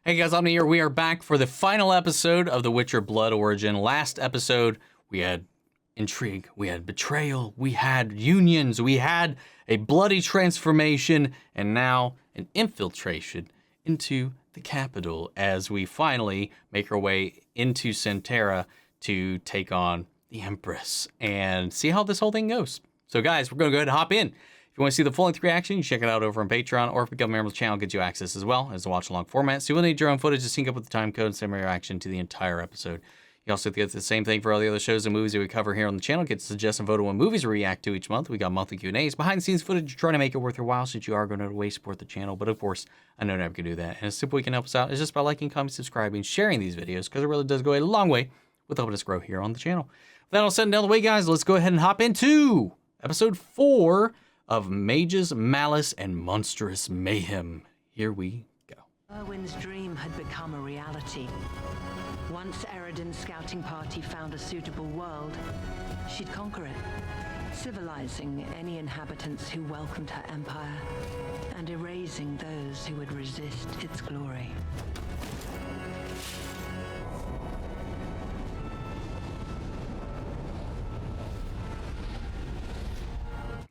Hey guys, I'm here. We are back for the final episode of The Witcher Blood Origin. Last episode, we had intrigue, we had betrayal, we had unions, we had a bloody transformation, and now an infiltration into the capital as we finally make our way into Xintrea to take on the Empress and see how this whole thing goes. So guys, we're gonna go ahead and hop in. If you want to see the full-length reaction, you check it out over on Patreon, or if you become a member of the channel, it gets you access as well as a watch-along format. So you will need your own footage to sync up with the time code and send your reaction to the entire episode. You also get the same thing for all the other shows and movies that we cover here on the channel. Get to suggest and vote on what movies we react to each month. We got monthly Q&As, behind-the-scenes footage, trying to make it worth your while since you are going to way support the channel. But of course, I know never can do that. And a simple way you can help us out is just by liking, commenting, subscribing, sharing these videos, because it really does go a long way with helping us grow here on the channel. With that all said and down the way, guys, let's go ahead and hop into episode 4 of Mage's Malice and Monstrous Mayhem. Here we go. Merwyn's dream had become a reality. Once Eridan's scouting party found a suitable world, she'd conquer it, civilizing any inhabitants who welcomed her empire, and erasing those who would resist its glory.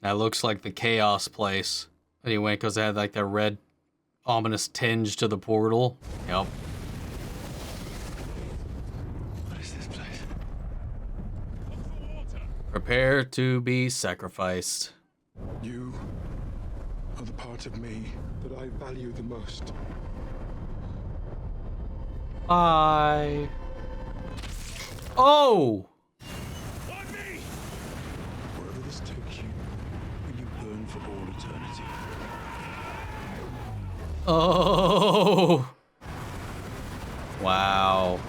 That looks like the Chaos place. Anyway, because it had like that red, ominous tinge to the portal. Yep. What is this place? Prepare to be sacrificed. You are the part of me that I value the most. Bye. Oh! Wherever this takes you, will you burn for all eternity? Oh! Wow.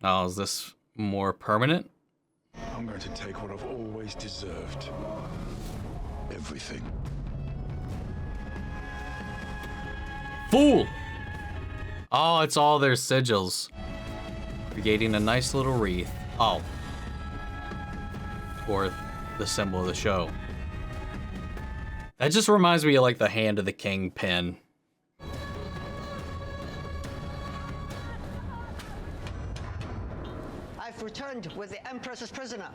Oh, is this more permanent? I'm going to take what I've always deserved. Everything. Fool! Oh, it's all their sigils. Creating a nice little wreath. Oh. Or the symbol of the show. That just reminds me of like the Hand of the King pin. I've returned with the Empress's prisoner.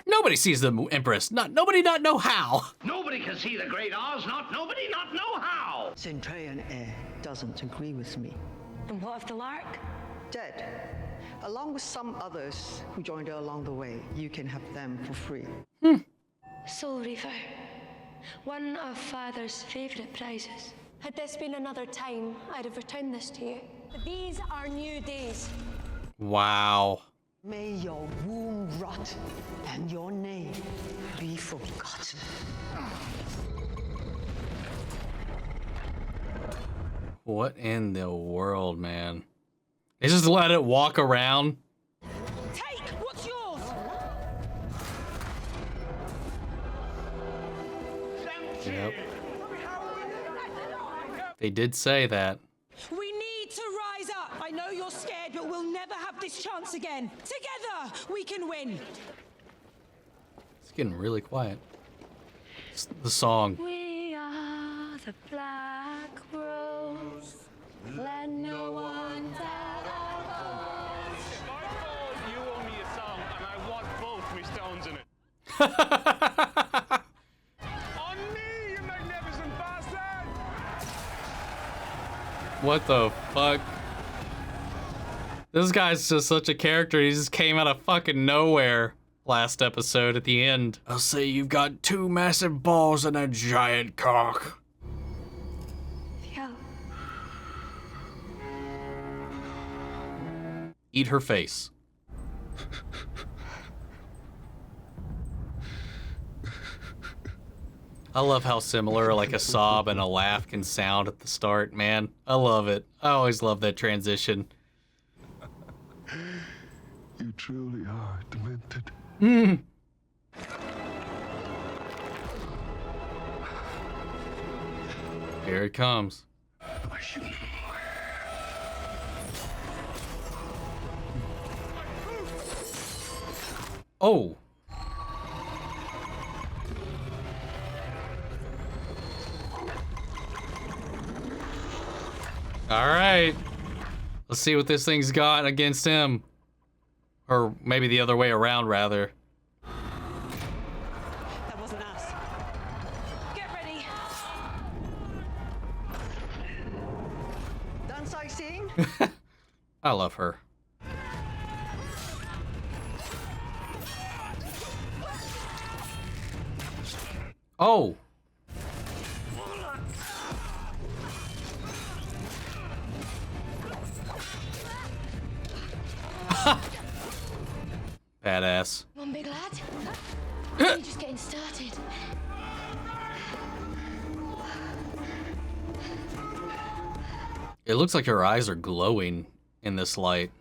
Nobody sees the Empress. Nobody not know how. Nobody can see the great Oz, nobody not know how. Xintrea doesn't agree with me. And what of the Lark? Dead. Along with some others who joined her along the way. You can have them for free. Soul Reaver. One of Father's favourite prizes. Had this been another time, I'd have returned this to you. But these are new days. Wow. May your womb rot and your name be forgotten. What in the world, man? They just let it walk around? Take what's yours! Yep. They did say that. We need to rise up. I know you're scared, but we'll never have this chance again. Together, we can win. It's getting really quiet. It's the song. We are the Black Rose. Let no one doubt our cause. My fault, you owe me a song, and I want both me stones in it. On me, you magnificent bastard! What the fuck? This guy's just such a character. He just came out of fucking nowhere last episode at the end. I'll say you've got 2 massive balls and a giant cock. Fjall. Eat her face. I love how similar like a sob and a laugh can sound at the start, man. I love it. I always love that transition. You truly are demented. Here it comes. I should know. Oh. All right. Let's see what this thing's got against him. Or maybe the other way around, rather. That wasn't us. Get ready. Done sightseeing? I love her. Oh! Badass. One big lad. We're just getting started. It looks like her eyes are glowing in this light.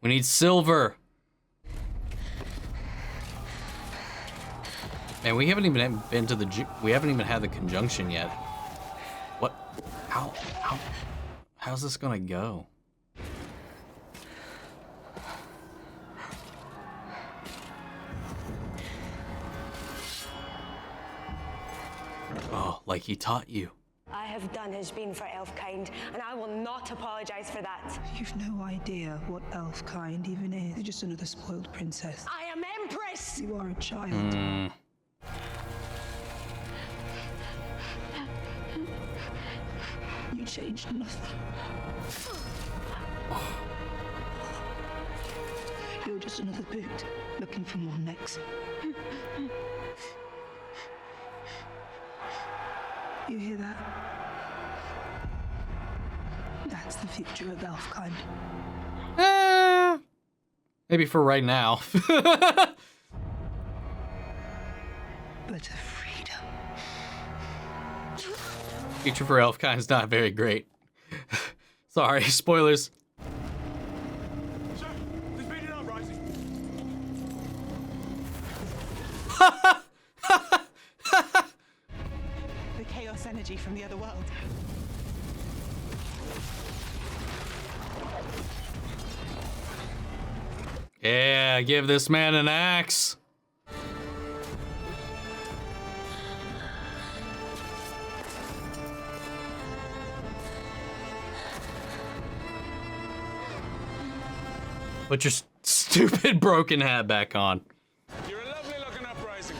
We need silver. And we haven't even been to the we haven't even had the conjunction yet. What? How's this gonna go? Oh, like he taught you. I have done has been for Elfkind, and I will not apologize for that. You've no idea what Elfkind even is. You're just another spoiled princess. I am Empress! You are a child. You changed nothing. You're just another boot, looking for more necks. You hear that? That's the future of Elfkind. Maybe for right now. But a freedom. Future for Elfkind is not very great. Sorry, spoilers. Sir, there's been an uprising. The chaos energy from the other world. Yeah, give this man an axe. Put your stupid broken hat back on. You're a lovely looking uprising.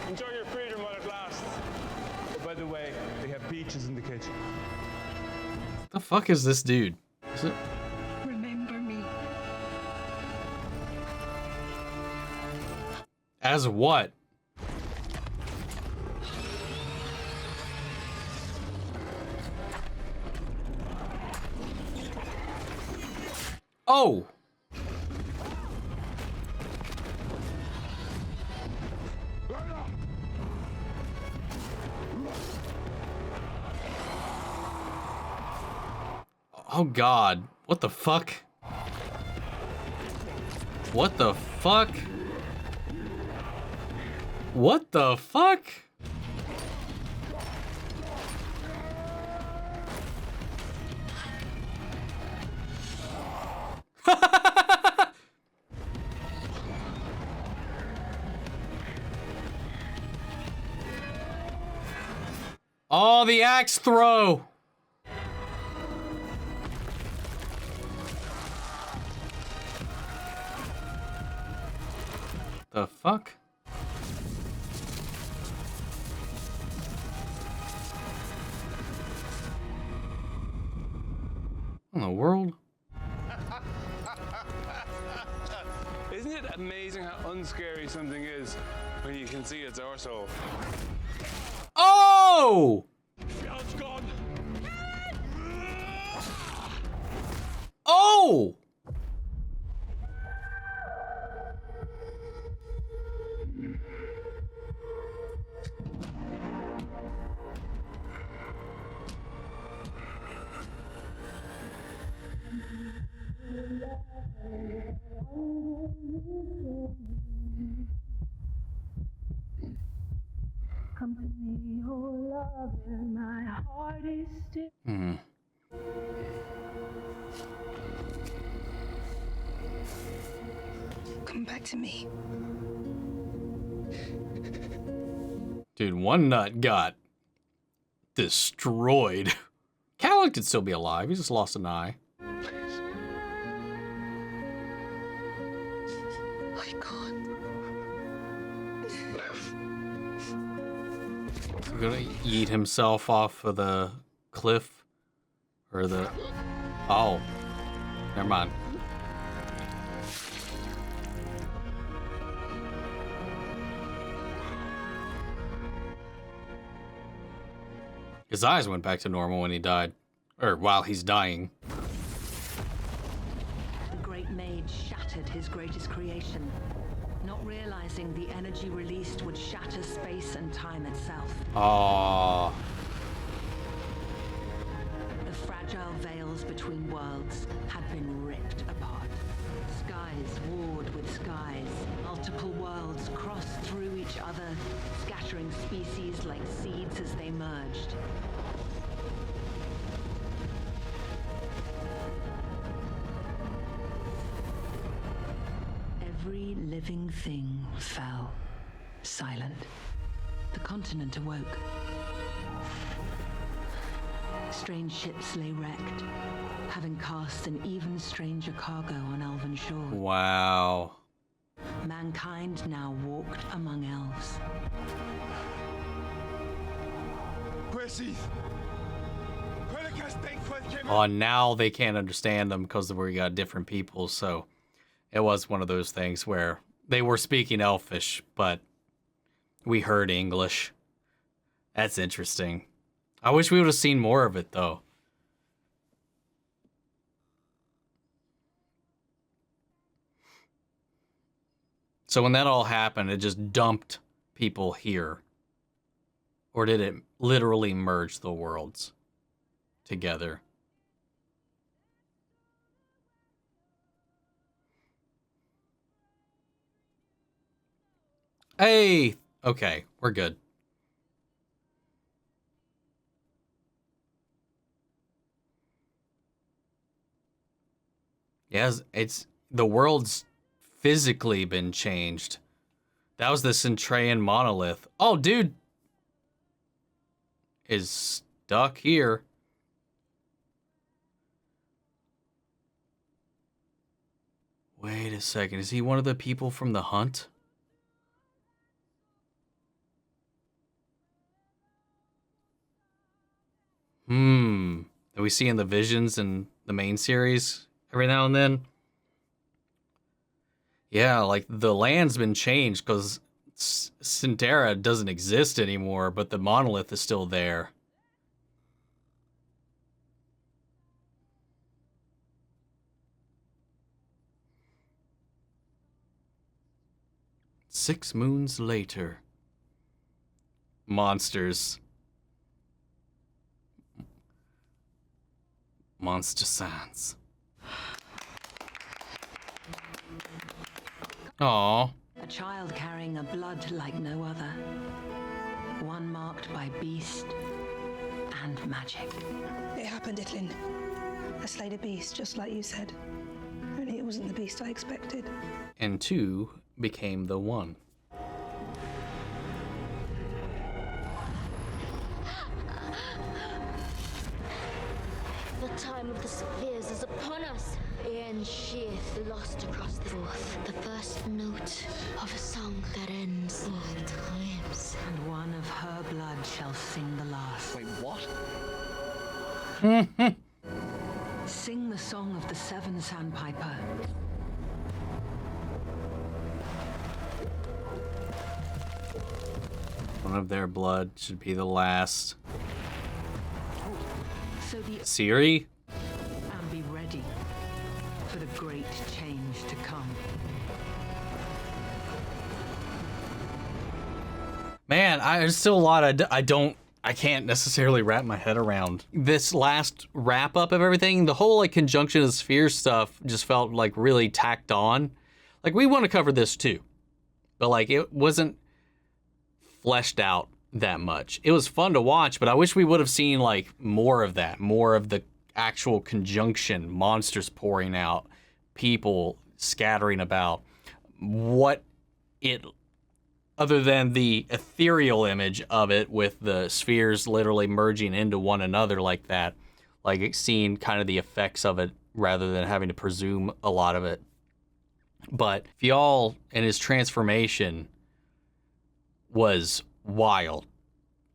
Enjoy your freedom while it lasts. Oh, by the way, they have beaches in the kitchen. The fuck is this dude? Is it? Remember me. As what? Oh! Oh God, what the fuck? What the fuck? What the fuck? Oh, the axe throw! The fuck? In the world? Isn't it amazing how unscary something is when you can see its arsehole? Oh! Fjall's gone. Oh! Come to me, oh lover, my heart is still. Come come back to me. Dude, one nut got destroyed. Callan could still be alive. He just lost an eye. Please. I can't. He's gonna eat himself off of the cliff. Or the... Oh. Never mind. His eyes went back to normal when he died. Or while he's dying. The great mage shattered his greatest creation, not realizing the energy released would shatter space and time itself. Aww. The fragile veils between worlds had been ripped apart. Skies warred with skies. Multiple worlds crossed through each other, scattering species like seeds as they merged. Every living thing fell, silent. The continent awoke. Strange ships lay wrecked, having cast an even stranger cargo on Elven shore. Wow. Mankind now walked among elves. Oh, now they can't understand them because we got different people, so it was one of those things where they were speaking Elfish, but we heard English. That's interesting. I wish we would have seen more of it, though. So when that all happened, it just dumped people here. Or did it literally merge the worlds together? Hey! Okay, we're good. Yes, it's the world's physically been changed. That was the Xintrean monolith. Oh, dude is stuck here. Wait a second. Is he one of the people from the hunt? That we see in the visions in the main series every now and then. Yeah, like the land's been changed because Xintrea doesn't exist anymore, but the monolith is still there. Six moons later. Monsters. Monster Sans. Aww. A child carrying a blood like no other. One marked by beast and magic. It happened, Éile. I slayed a beast, just like you said. Only it wasn't the beast I expected. And two became the one. The time of the spheres is upon us. Ian Sheath lost across the north. The first note of a song that ends all times. And one of her blood shall sing the last. Wait, what? Sing the song of the Seven Sandpiper. One of their blood should be the last. So the Siri? and be ready for the great change to come. Man, there's still a lot I can't necessarily wrap my head around. This last wrap up of everything, the whole like conjunction of sphere stuff just felt like really tacked on. Like we want to cover this too, but like it wasn't fleshed out that much. It was fun to watch, but I wish we would have seen like more of that, more of the actual conjunction, monsters pouring out, people scattering about, what it, other than the ethereal image of it with the spheres literally merging into one another like that, like seeing kind of the effects of it rather than having to presume a lot of it. But Fjall and his transformation was wild.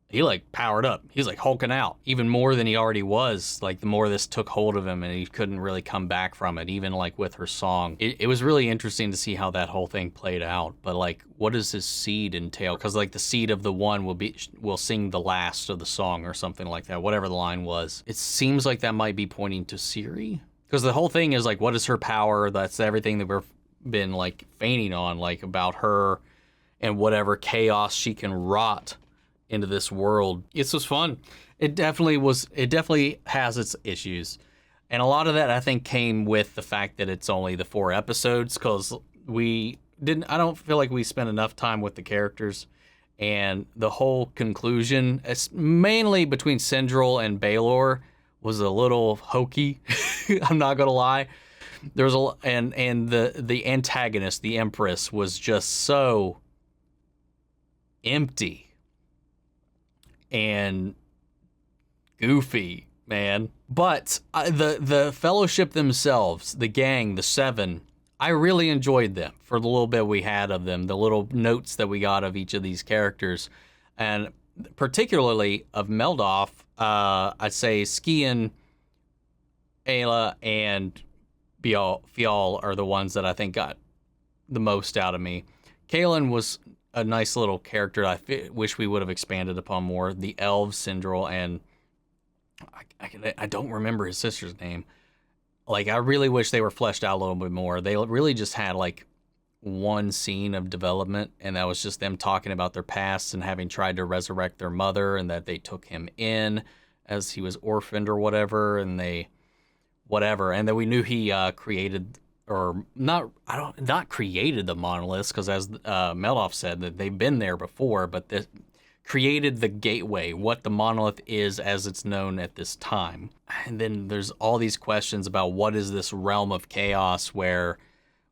He like powered up. He's like hulking out even more than he already was. Like the more this took hold of him and he couldn't really come back from it, even like with her song. It was really interesting to see how that whole thing played out. But like, what does his seed entail? Because like the seed of the one will sing the last of the song or something like that, whatever the line was. It seems like that might be pointing to Ciri. Because the whole thing is like, what is her power? That's everything that we've been like feigning on, like about her and whatever chaos she can rot into this world. It was fun. It definitely has its issues. And a lot of that I think came with the fact that it's only the 4 episodes, because I don't feel like we spent enough time with the characters. And the whole conclusion, it's mainly between Sindril and Baelor, was a little hokey. I'm not gonna lie. There was and the antagonist, the Empress, was just so empty and goofy, man. But the Fellowship themselves, the gang, the 7, I really enjoyed them for the little bit we had of them, the little notes that we got of each of these characters, and particularly of Meldoff. I'd say Skian, Éile, and Fjall are the ones that I think got the most out of me. Kaelin was a nice little character I wish we would have expanded upon more. The elves, Sindril, and I don't remember his sister's name. Like, I really wish they were fleshed out a little bit more. They really just had like one scene of development, and that was just them talking about their past and having tried to resurrect their mother, and that they took him in as he was orphaned or whatever, and then we knew he created, or not created the monoliths, because as Meldoff said, that they've been there before, but this created the gateway, what the monolith is as it's known at this time. And then there's all these questions about what is this realm of chaos where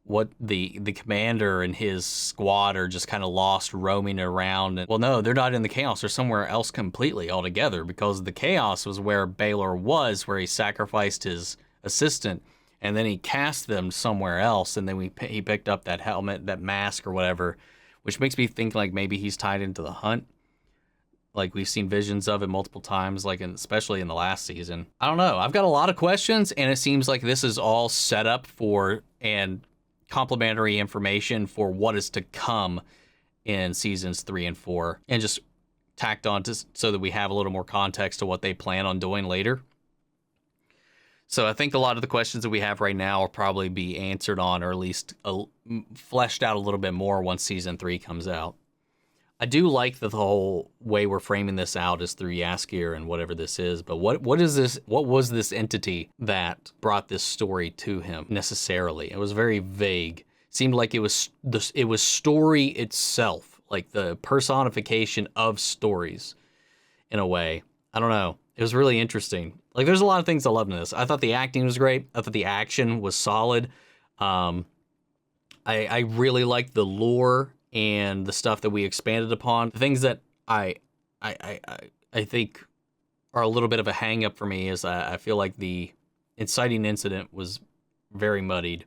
what the commander and his squad are just kind of lost roaming around. And, well, no, they're not in the chaos. They're somewhere else completely altogether, because the chaos was where Baelor was, where he sacrificed his assistant, and then he cast them somewhere else, and then he picked up that helmet, that mask or whatever, which makes me think like maybe he's tied into the hunt. Like, we've seen visions of it multiple times, like especially in the last season. I don't know. I've got a lot of questions, and it seems like this is all set up for and complementary information for what is to come in seasons 3 and 4, and just tacked on so that we have a little more context to what they plan on doing later. So I think a lot of the questions that we have right now will probably be answered on, or at least fleshed out a little bit more once season 3 comes out. I do like the whole way we're framing this out is through Jaskier and whatever this is, but what is this? What was this entity that brought this story to him necessarily? It was very vague. Seemed like it was story itself, like the personification of stories in a way. I don't know. It was really interesting. Like, there's a lot of things I loved in this. I thought the acting was great. I thought the action was solid. I really liked the lore and the stuff that we expanded upon. The things that I think are a little bit of a hang up for me is I feel like the inciting incident was very muddied.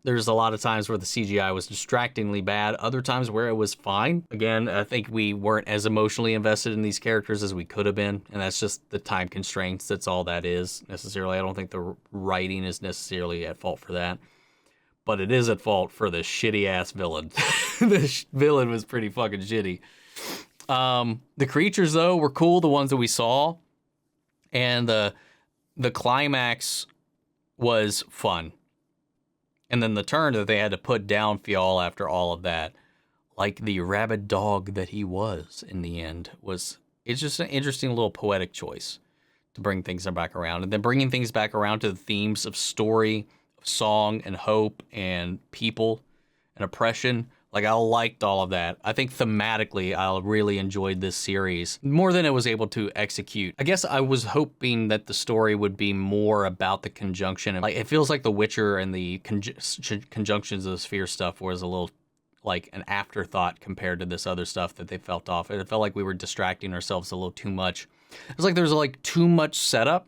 There's a lot of times where the CGI was distractingly bad, other times where it was fine. Again, I think we weren't as emotionally invested in these characters as we could have been, and that's just the time constraints. That's all that is, necessarily. I don't think the writing is necessarily at fault for that. But it is at fault for the shitty-ass villain. The villain was pretty fucking shitty. The creatures, though, were cool, the ones that we saw. And the climax was fun. And then the turn that they had to put down Fjall after all of that, like the rabid dog that he was in the end, it's just an interesting little poetic choice to bring things back around. And then bringing things back around to the themes of story, song, and hope, and people, and oppression, Like, I liked all of that. I think thematically, I really enjoyed this series more than it was able to execute. I guess I was hoping that the story would be more about the conjunction. Like, it feels like The Witcher and the conjunctions of the sphere stuff was a little like an afterthought compared to this other stuff that they felt off. It felt like we were distracting ourselves a little too much. It was like there was like too much setup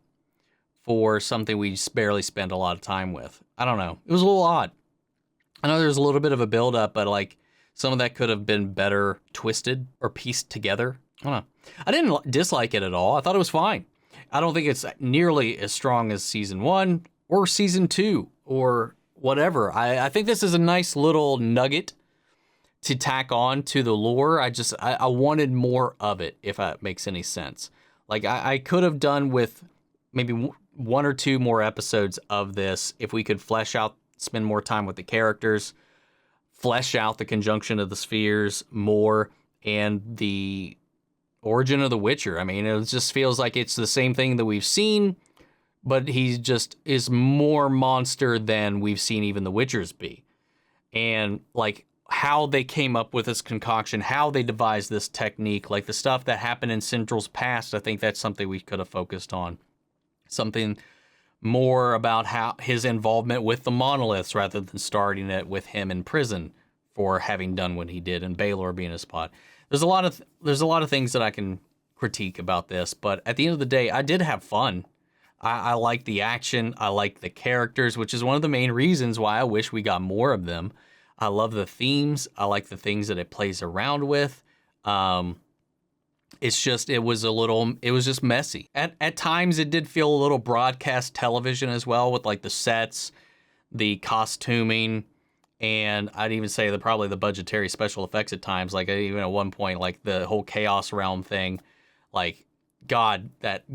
for something we barely spend a lot of time with. I don't know. It was a little odd. I know there's a little bit of a build-up, but like some of that could have been better twisted or pieced together. I don't know. I didn't dislike it at all. I thought it was fine. I don't think it's nearly as strong as season 1 or season 2 or whatever. I think this is a nice little nugget to tack on to the lore. I wanted more of it, if that makes any sense. Like I could have done with maybe 1 or 2 more episodes of this if we could spend more time with the characters, flesh out the conjunction of the spheres more, and the origin of the Witcher. I mean, it just feels like it's the same thing that we've seen, but he just is more monster than we've seen even the Witchers be. And like how they came up with this concoction, how they devised this technique, like the stuff that happened in Central's past, I think that's something we could have focused on. Something more about how his involvement with the monoliths rather than starting it with him in prison for having done what he did and Baelor being a spot. There's a lot of things that I can critique about this, but at the end of the day, I did have fun. I like the action. I like the characters, which is one of the main reasons why I wish we got more of them. I love the themes. I like the things that it plays around with. It's just, it was just messy. At times it did feel a little broadcast television as well, with like the sets, the costuming, and I'd even say probably the budgetary special effects at times. Like even at one point, like the whole Chaos Realm thing, like God, that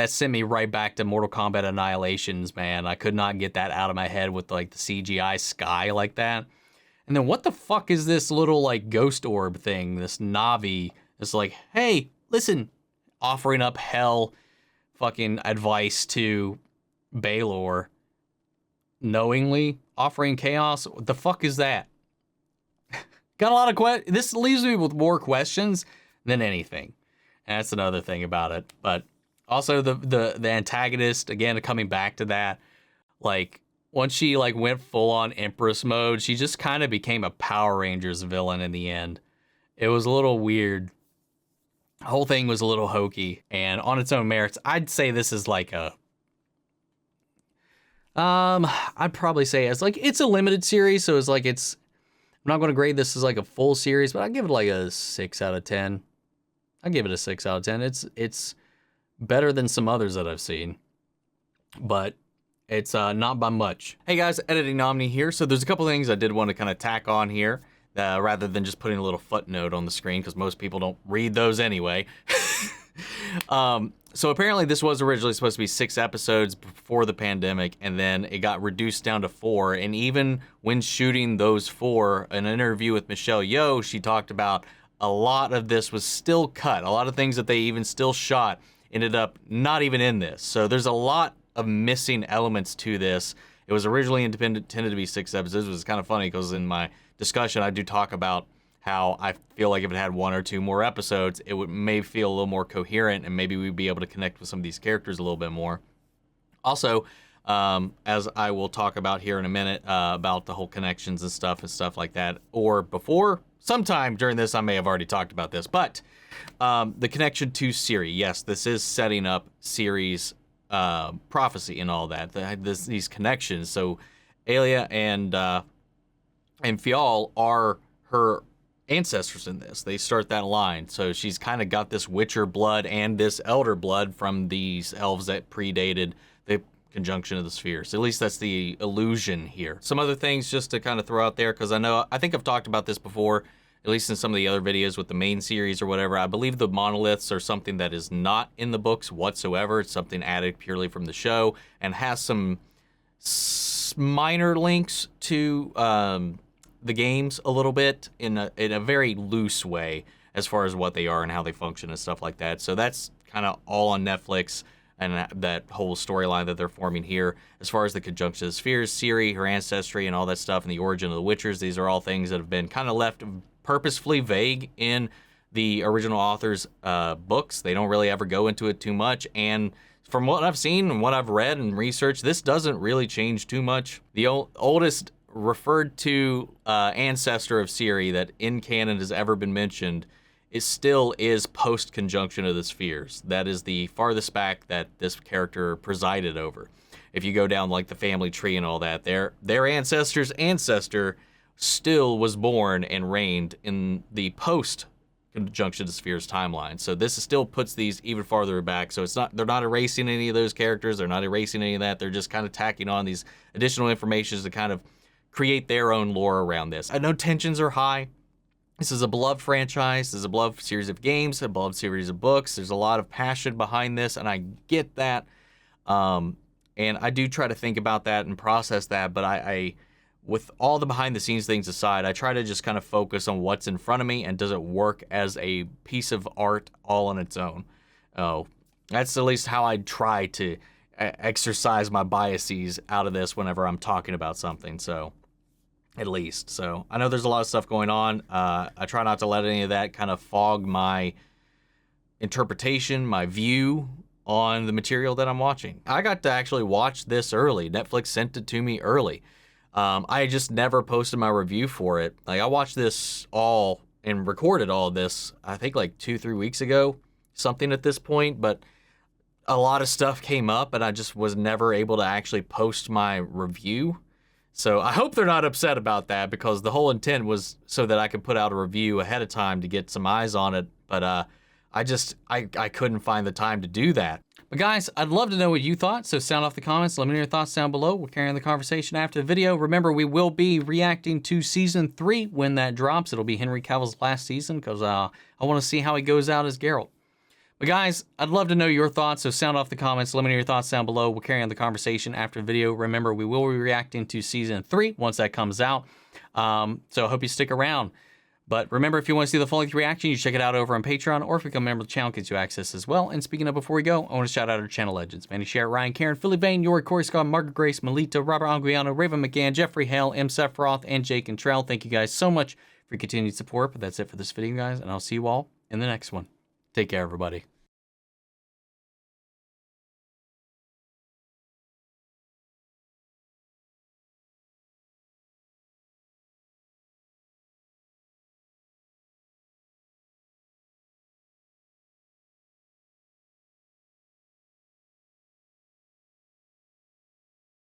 sent me right back to Mortal Kombat Annihilations, man. I could not get that out of my head with like the CGI sky like that. And then what the fuck is this little like ghost orb thing, this Navi? It's like, hey, listen, offering up hell fucking advice to Baelor, knowingly offering chaos. What the fuck is that? Got a lot of questions. This leaves me with more questions than anything. And that's another thing about it. But also the antagonist, again, coming back to that, like once she like went full on Empress mode, she just kind of became a Power Rangers villain in the end. It was a little weird. The whole thing was a little hokey, and on its own merits, I'd say this is like I'd probably say it's a limited series, so I'm not going to grade this as like a full series, but I'd give it like a 6 out of 10. I'd give it a 6 out of 10. It's better than some others that I've seen, but it's not by much. Hey guys, Editing Omni here. So there's a couple things I did want to kind of tack on here. Rather than just putting a little footnote on the screen, because most people don't read those anyway. So apparently this was originally supposed to be 6 episodes before the pandemic, and then it got reduced down to 4. And even when shooting those 4, in an interview with Michelle Yeoh, she talked about a lot of this was still cut. A lot of things that they even still shot ended up not even in this. So there's a lot of missing elements to this. It was originally intended to be 6 episodes. It was kind of funny because in my discussion, I do talk about how I feel like if it had 1 or 2 more episodes, it would maybe feel a little more coherent, and maybe we'd be able to connect with some of these characters a little bit more. Also, as I will talk about here in a minute, about the whole connections and stuff like that, or before, sometime during this, I may have already talked about this, but the connection to Ciri, yes, this is setting up Ciri's prophecy and all that, these connections. So Éile and Fjall are her ancestors in this. They start that line. So she's kind of got this Witcher blood and this Elder blood from these elves that predated the conjunction of the spheres. At least that's the illusion here. Some other things just to kind of throw out there, because I think I've talked about this before, at least in some of the other videos with the main series or whatever. I believe the monoliths are something that is not in the books whatsoever. It's something added purely from the show and has some minor links to the games a little bit in a very loose way as far as what they are and how they function and stuff like that. So that's kind of all on Netflix. and that whole storyline that they're forming here. As far as the conjunction of the spheres, Ciri, her ancestry, and all that stuff, and the origin of the Witchers, these are all things that have been kind of left purposefully vague in the original author's books. They don't really ever go into it too much, and from what I've seen and what I've read and researched, this doesn't really change too much. The oldest referred to ancestor of Ciri that in canon has ever been mentioned still is post-conjunction of the spheres. That is the farthest back that this character presided over. If you go down like the family tree and all that, their ancestor's ancestor still was born and reigned in the post-conjunction of the spheres timeline. So this still puts these even farther back. So they're not erasing any of those characters. They're not erasing any of that. They're just kind of tacking on these additional information to kind of create their own lore around this. I know tensions are high. This is a beloved franchise. This is a beloved series of games, a beloved series of books. There's a lot of passion behind this, and I get that. And I do try to think about that and process that, but I with all the behind-the-scenes things aside, I try to just kind of focus on what's in front of me and does it work as a piece of art all on its own. Oh, that's at least how I try to exercise my biases out of this whenever I'm talking about something, so... at least. So I know there's a lot of stuff going on. I try not to let any of that kind of fog my interpretation, my view on the material that I'm watching. I got to actually watch this early. Netflix sent it to me early. I just never posted my review for it. Like, I watched this all and recorded all of this, I think like 2-3 weeks ago, something at this point, but a lot of stuff came up and I just was never able to actually post my review. So I hope they're not upset about that, because the whole intent was so that I could put out a review ahead of time to get some eyes on it. But I couldn't find the time to do that. But guys, I'd love to know what you thought. So sound off the comments. Let me know your thoughts down below. We'll carry on the conversation after the video. Remember, we will be reacting to season 3 when that drops. It'll be Henry Cavill's last season, because I want to see how he goes out as Geralt. But guys, I'd love to know your thoughts, so sound off the comments. Let me know your thoughts down below. We'll carry on the conversation after the video. Remember, we will be reacting to season 3 once that comes out. So I hope you stick around. But remember, if you want to see the full-length reaction, you check it out over on Patreon, or if you become a member of the channel, it gets you access as well. And speaking of, before we go, I want to shout out our channel legends: Manny, Share, Ryan, Karen, Philly Vane, Yori, Corey Scott, Margaret Grace, Melita, Robert Anguiano, Raven McGann, Jeffrey Hale, M. Sephiroth, and Jake and Trell. Thank you guys so much for your continued support. But that's it for this video, guys, and I'll see you all in the next one. Take care, everybody.